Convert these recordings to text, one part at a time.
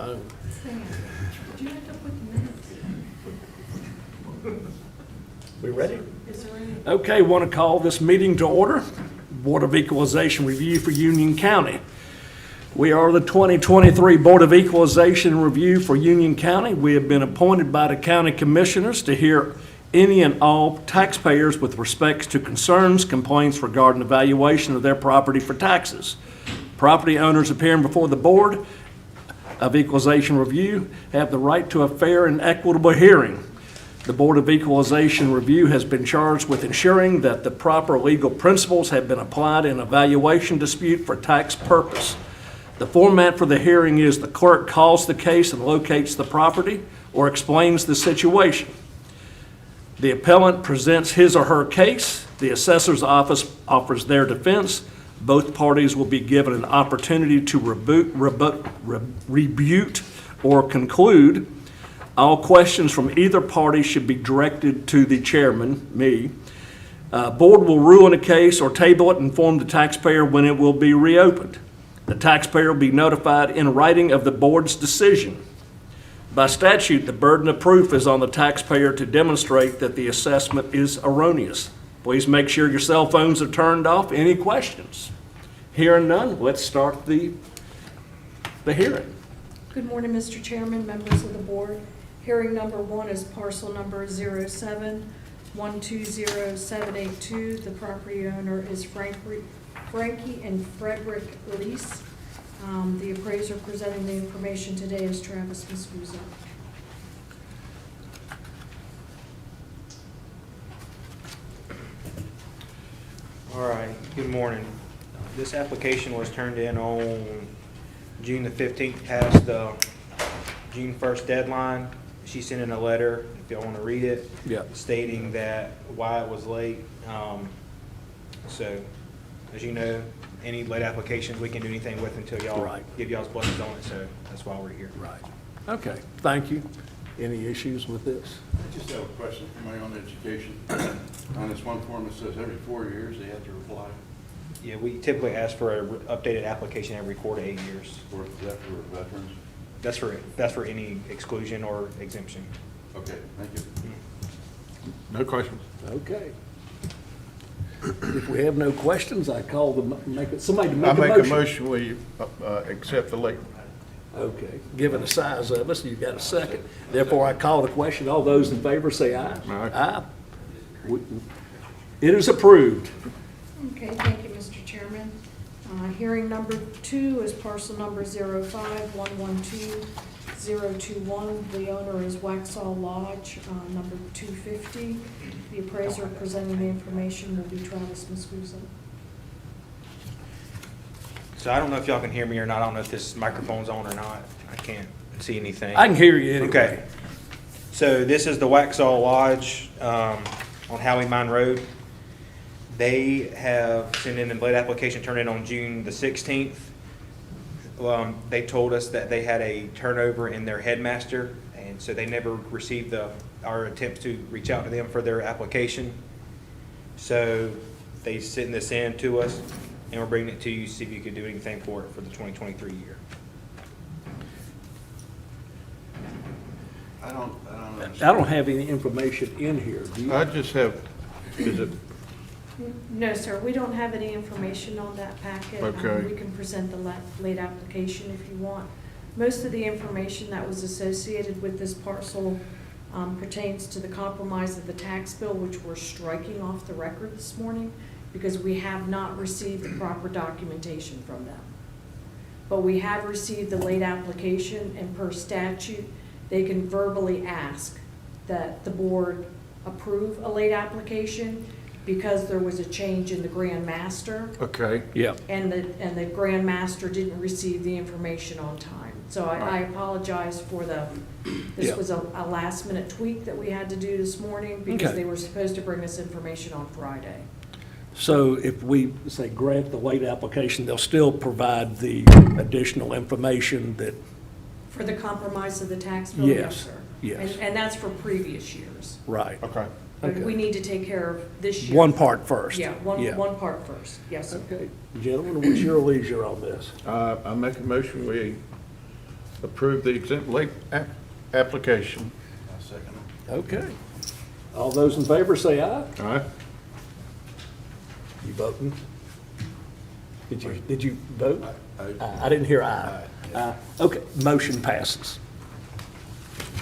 phone. Sam, do you have to put the minutes? We ready? Is there any? Okay, want to call this meeting to order. Board of Equalization Review for Union County. We are the 2023 Board of Equalization Review for Union County. We have been appointed by the county commissioners to hear any and all taxpayers with respect to concerns, complaints regarding evaluation of their property for taxes. Property owners appearing before the Board of Equalization Review have the right to a fair and equitable hearing. The Board of Equalization Review has been charged with ensuring that the proper legal principles have been applied in evaluation dispute for tax purpose. The format for the hearing is the clerk calls the case and locates the property or explains the situation. The appellant presents his or her case. The assessor's office offers their defense. Both parties will be given an opportunity to rebut or conclude. All questions from either party should be directed to the chairman, me. Board will rule in a case or table it and inform the taxpayer when it will be reopened. The taxpayer will be notified in writing of the board's decision. By statute, the burden of proof is on the taxpayer to demonstrate that the assessment is erroneous. Please make sure your cell phones are turned off. Any questions? Hearing none, let's start the hearing. Good morning, Mr. Chairman, members of the board. Hearing number one is parcel number 07-120-782. The property owner is Frankie and Frederick Lease. The appraiser presenting the information today is Travis Miscusa. All right, good morning. This application was turned in on June the 15th, past the June 1st deadline. She sent in a letter, if y'all want to read it, stating that why it was late. So, as you know, any late applications, we can do anything with until y'all give y'all's blessings on it, so that's why we're here. Right. Okay, thank you. Any issues with this? I just have a question for my own education. On this one form, it says every 4 years they have to reply. Yeah, we typically ask for an updated application every 4 to 8 years. Or is that for veterans? That's for any exclusion or exemption. Okay, thank you. No questions. Okay. If we have no questions, I call somebody to I make a motion. make a motion, we accept the late. Okay, given the size of us, you've got a second. Therefore, I call the question. All those in favor say aye. Aye. Aye. It is approved. Okay, thank you, Mr. Chairman. Hearing number two is parcel number 05-112-021. The owner is Waxhaw Lodge, number 250. The appraiser presenting the information will be Travis Miscusa. So I don't know if y'all can hear me or not. I don't know if this microphone's on or not. I can't see anything. I can hear you anyway. Okay. So this is the Waxhaw Lodge on Howie Mine Road. They have sent in a late application, turned in on June the 16th. They told us that they had a turnover in their headmaster, and so they never received our attempts to reach out to them for their application. So they sent this in to us, and we're bringing it to you to see if you could do anything for it for the 2023 year. I don't understand. I don't have any information in here. Do you? I just have, is it, No, sir, we don't have any information on that packet. Okay. We can present the late application if you want. Most of the information that was associated with this parcel pertains to the compromise of the tax bill, which we're striking off the record this morning because we have not received the proper documentation from them. But we have received the late application, and per statute, they can verbally ask that the board approve a late application because there was a change in the Grand Master, okay, Yeah. and the Grand Master didn't receive the information on time. So I apologize for this was a last minute tweak that we had to do this morning because Okay. they were supposed to bring us information on Friday. So if we say grant the late application, they'll still provide the additional information that, For the compromise of the tax bill? Yes, sir. yes. And that's for previous years. right. okay. But Okay. we need to take care of this year. One part first. Yeah, one part first. Yes, sir. Okay. Gentlemen, what's your leisure on this? I make a motion, we approve the exempt late application. I second it. Okay. All those in favor say aye. Aye. You voting? Did you vote? Aye. I didn't hear aye. Aye. Okay, motion passes.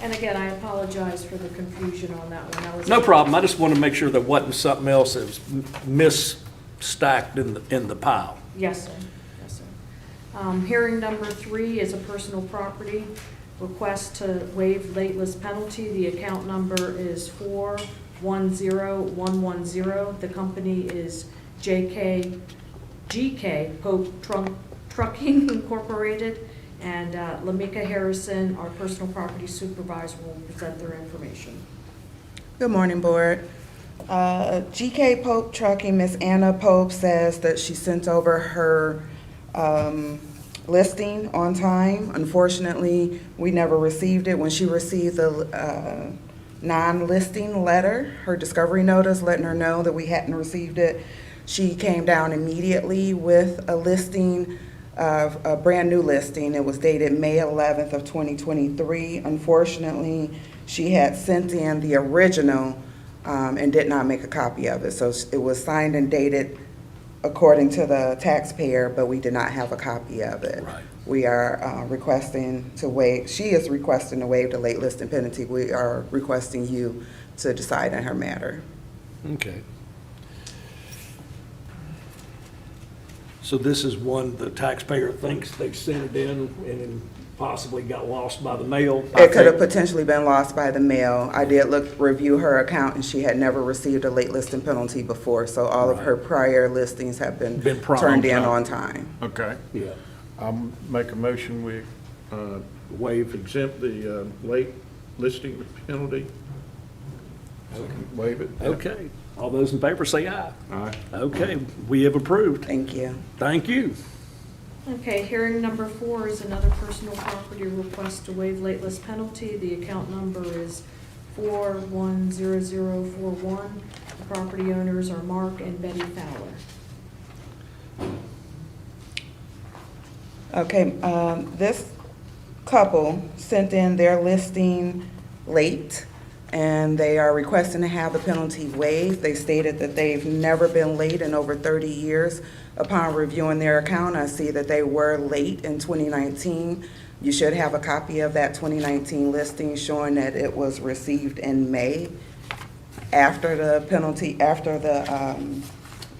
And again, I apologize for the confusion on that one. That was- No problem. I just want to make sure there wasn't something else that was misstacked in the pile. Yes, sir. Yes, sir. Hearing number 3 is a personal property request to waive late list penalty. The account number is 410110. The company is GK Pope Trucking Incorporated. And Lamika Harrison, our personal property supervisor, will present their information. Good morning, Board. GK Pope Trucking, Miss Anna Pope says that she sent over her listing on time. Unfortunately, we never received it. When she received the non-listing letter, her discovery notice letting her know that we hadn't received it, she came down immediately with a listing of a brand new listing. It was dated May 11th of 2023. Unfortunately, she had sent in the original and did not make a copy of it. So it was signed and dated according to the taxpayer, but we did not have a copy of it. Right. We are requesting to waive, she is requesting to waive the late listing penalty. We are requesting you to decide on her matter. Okay. So this is one the taxpayer thinks they sent it in and then possibly got lost by the mail? It could have potentially been lost by the mail. I did review her account, and she had never received a late listing penalty before, so all of her prior listings have been Been turned in prompt. on time. Okay. Yeah. I'll make a motion, we waive, exempt the late listing penalty. Waive it. Okay. All those in favor say aye. Aye. Okay, we have approved. Thank you. Thank you. Okay, hearing number 4 is another personal property request to waive late list penalty. The account number is 410041. The property owners are Mark and Betty Fowler. Okay, this couple sent in their listing late, and they are requesting to have the penalty waived. They stated that they've never been late in over 30 years. Upon reviewing their account, I see that they were late in 2019. You should have a copy of that 2019 listing showing that it was received in May after the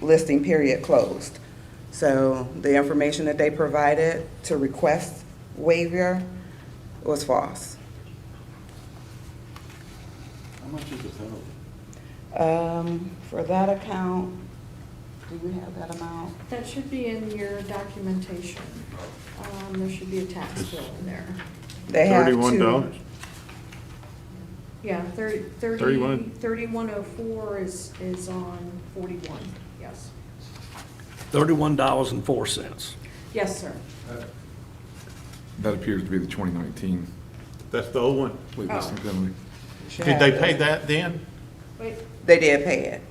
listing period closed. So the information that they provided to request waiver was false. How much is the penalty? For that account, do you have that amount? That should be in your documentation. There should be a tax bill in there. They have to. $31? Yeah, 31. 3104 is on 41, yes. $31.04. Yes, sir. That appears to be the 2019 That's the old one. late Oh. listing penalty. Should Did they have pay it. that then? Wait, They did pay it.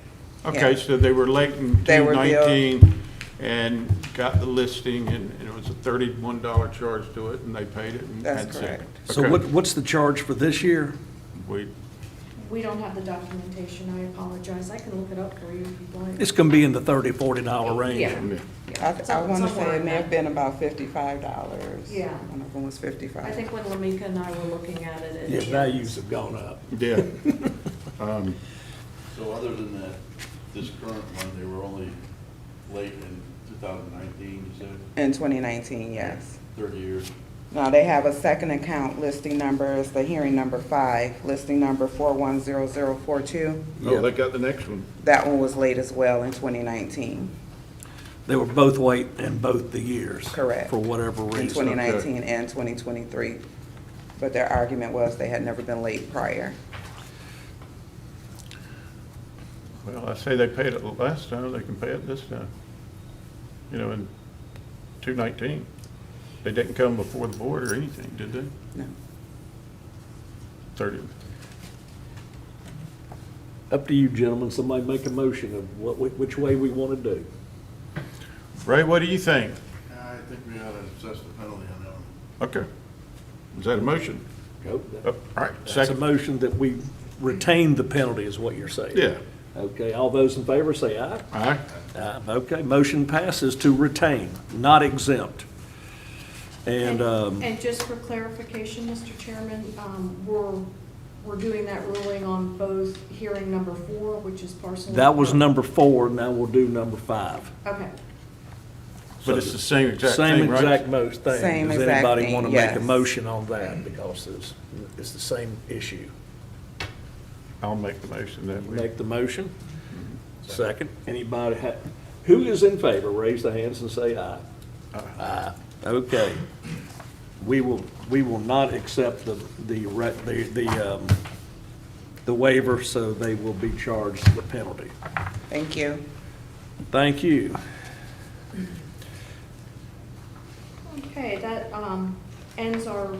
Okay, Yeah. so they were late in They were billed. 2019 and got the listing, and it was a $31 charge to it, and they paid it. And That's it. correct. So Okay. what's the charge for this year? we don't have the documentation, I apologize. I can look it up for you if you'd like. It's going to be in the $30, $40 range. Yeah. I Yeah, want to somewhere say it in may have that. been about $55. Yeah. One of them was 55. I think when Lamika and I were looking at it. Yeah, values have gone up. Yeah. So other than that, this current one, they were only late in 2019, you said, In 2019, yes. 30 years. Now, they have a second account listing number, it's the hearing number 5, listing number 410042. Oh, they got the next one. That one was late as well in 2019, They were both late in both the years. Correct. For whatever in reason. 2019 and 2023. But their argument was they had never been late prior. Well, I say they paid it last time, they can pay it this time. You know, in 2019. They didn't come before the board or anything, did they? No. 30. Up to you, gentlemen. Somebody make a motion of which way we want to do. Ray, what do you think? I think we ought to assess the penalty on that one. Okay. Is that a motion? Nope. Oh, all right, That's a second. motion that we retain the penalty is what you're saying. Yeah. Okay, all those in favor say aye. Aye. Okay, motion passes to retain, not exempt. And, And just for clarification, Mr. Chairman, we're doing that ruling on both hearing number 4, which is parcel. that was number 4, now we'll do number 5. Okay. But it's the same exact Same thing, right? exact most thing. Same Does exact anybody thing, want to make a yes. motion on that? Because it's the same issue. I'll make the motion that we. Make the motion. Second. Anybody who is in favor, raise their hands and say aye. Aye. Okay. We will not accept the waiver, so they will be charged the penalty. Thank you. Thank you. Okay, that ends our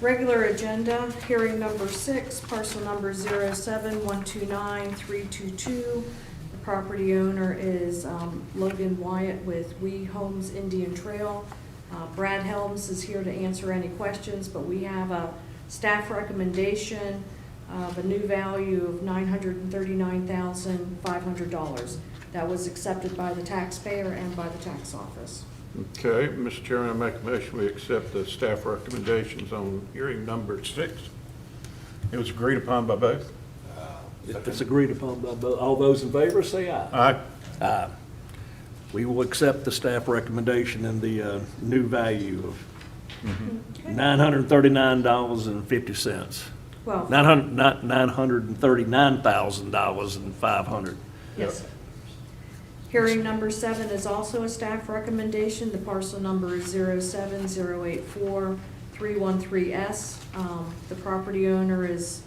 regular agenda. Hearing number 6, parcel number 07129-322. The property owner is Logan Wyatt with We Homes Indian Trail. Brad Helms is here to answer any questions, but we have a staff recommendation of a new value of $939,500. That was accepted by the taxpayer and by the tax office. Okay, Mr. Chairman, I make a motion, we accept the staff recommendations on hearing number 6. It was agreed upon by both? If it's agreed upon by both, all those in favor, say aye. Aye. Aye. We will accept the staff recommendation and the new value of $939.50. Well, $939,500. yes, sir. Hearing number 7 is also a staff recommendation. The parcel number is 07084-313S. The property owner is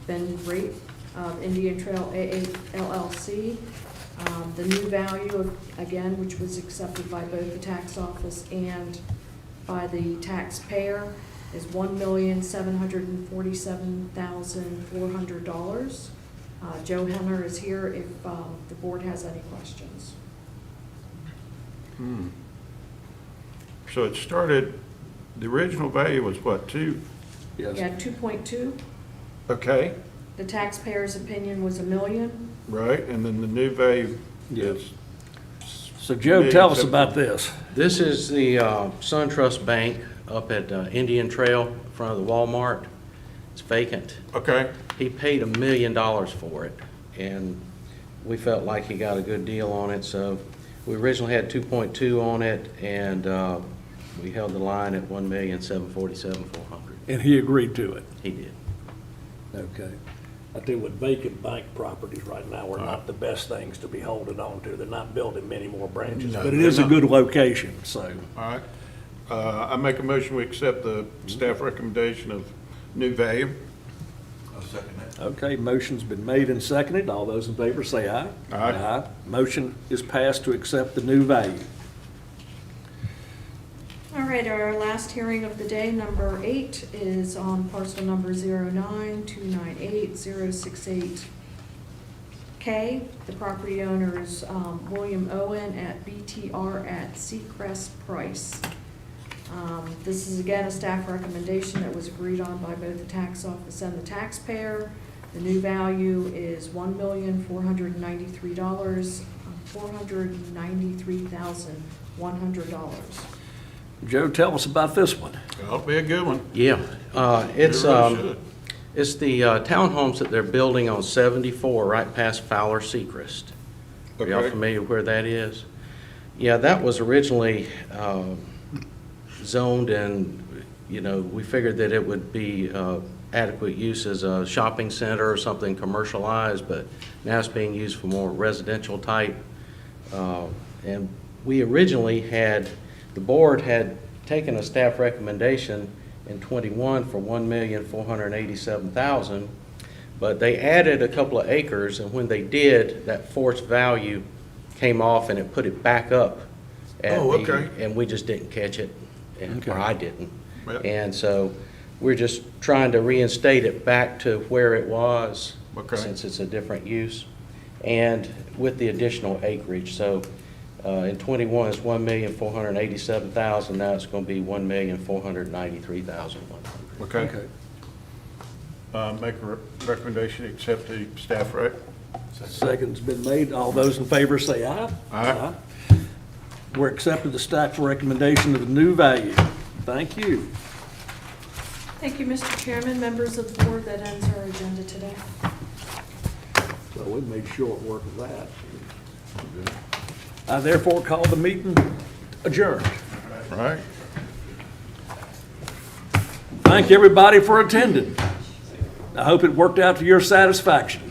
Ben Great of Indian Trail AA LLC. The new value, again, which was accepted by both the tax office and by the taxpayer, is $1,747,400. Joe Henner is here if the board has any questions. So it started, the original value was what, 2? Yes. Yeah, 2.2. Okay, The taxpayer's opinion was $1 million. right, and then the new value is, So Joe, tell us about this. This is the SunTrust Bank up at Indian Trail in front of the Walmart. It's vacant. okay, He paid $1 million for it, and we felt like he got a good deal on it, so we originally had 2.2 on it, and we held the line at $1,747,400. And he agreed to it. He did. Okay. I think with vacant bank properties right now are not the best things to be holding on to. They're not building many more branches, No, but it is a they're good location, so. all right. I make a motion, we accept the staff recommendation of new value. I'll second that. Okay, motion's been made and seconded. All those in favor say aye. Aye. Motion is passed to accept the new value. All right, our last hearing of the day, number 8, is on parcel number 09298-068K. The property owner is William Owen at BTR at Seacrest Price. This is again a staff recommendation that was agreed on by both the tax office and the taxpayer. The new value is $1,493,100. Joe, tell us about this one. That'll be a good one. Yeah, it's, It really should. it's the townhomes that they're building on 74 right past Fowler Seacrest. Are y'all Okay. familiar where that is? Yeah, that was originally zoned, and, you know, we figured that it would be adequate use as a shopping center or something commercialized, but now it's being used for more residential type. And we originally had, the board had taken a staff recommendation in '21 for $1,487,000, but they added a couple of acres, and when they did, that forced value came off and it put it back up. at Oh, the- okay. And we just didn't catch it, Okay. or I didn't. Yep. And so we're just trying to reinstate it back to where it was, Okay. since it's a different use, and with the additional acreage. So In '21, it's $1,487,000, now it's going to be $1,493,100. Okay. Make a recommendation, to accept the staff rec. Second's been made. All those in favor say aye. Aye. We're accepting the staff's recommendation of the new value. Thank you. Thank you, Mr. Chairman, members of the board. That ends our agenda today. So we made short work of that. I therefore call the meeting adjourned. Right? Thank everybody for attending. I hope it worked out to your satisfaction.